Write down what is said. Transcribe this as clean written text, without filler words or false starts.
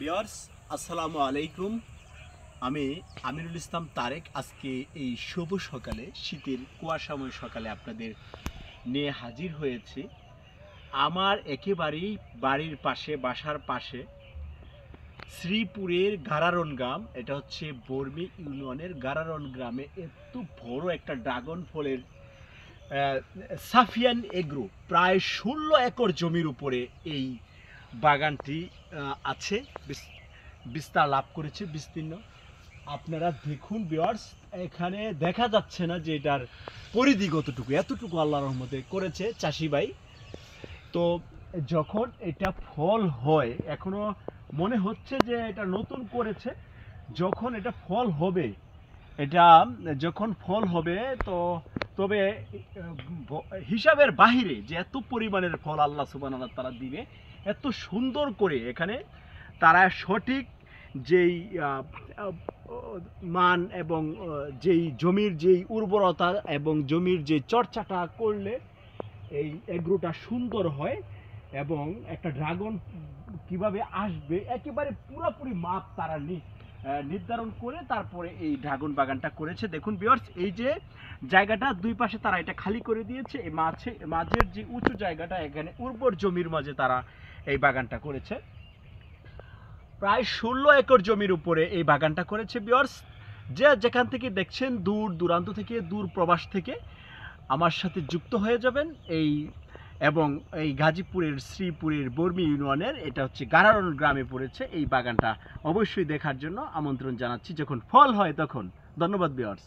Viewers আসসালামু আলাইকুম। আমি আমিনুল ইসলাম তারেক আজকে এই শুভ সকালে শীতের কুয়াশাময় সকালে আপনাদের নিয়ে হাজির হয়েছি। আমার একেবারেই বাড়ির পাশে বাসার পাশে শ্রীপুরের গারারন গ্রাম, এটা হচ্ছে বর্মি ইউনিয়নের গারারন গ্রামে এত বড় একটা ড্রাগন ফলের সাফিয়ান এগ্রো প্রায় 16 একর জমির উপরে এই বাগানটি আছে, বিস্তার লাভ করেছে, বিস্তীর্ণ। আপনারা দেখুন ভিউয়ার্স, এখানে দেখা যাচ্ছে না যে এটার পরিধি কতটুকু, এতটুকু আল্লাহর রহমতে করেছে চাষি ভাই। তো যখন এটা ফল হয়, এখনো মনে হচ্ছে যে এটা নতুন করেছে, যখন এটা ফল হবে, এটা যখন ফল হবে তো তবে হিসাবের বাহিরে যে এত পরিমাণের ফল আল্লাহ সুবহানাহু ওয়া তাআলা দিবে, এত সুন্দর করে এখানে তারা সঠিক যেই মান এবং যেই জমির যেই উর্বরতা এবং জমির যে চর্চাটা করলে এই এগ্রোটা সুন্দর হয় এবং একটা ড্রাগন কিভাবে আসবে একেবারে পুরোপুরি মাপ তারা নির্ধারণ করে তারপরে এই ড্রাগন বাগানটা করেছে। দেখুন ভিউয়ার্স, এই যে জায়গাটা দুই পাশে তারা এটা খালি করে দিয়েছে, এই মাঝের যে উঁচু জায়গাটা, এখানে উর্বর জমির মাঝে তারা এই বাগানটা করেছে। প্রায় 16 একর জমির উপরে এই বাগানটা করেছে ভিউয়ার্স। যেখান থেকে দেখছেন, দূর দূরান্ত থেকে, দূর প্রবাস থেকে আমার সাথে যুক্ত হয়ে যাবেন। এবং এই গাজীপুরের শ্রীপুরের বর্মি ইউনিয়নের এটা হচ্ছে গারারন গ্রামে পড়েছে। এই বাগানটা অবশ্যই দেখার জন্য আমন্ত্রণ জানাচ্ছি যখন ফল হয় তখন। ধন্যবাদ ভিউয়ার্স।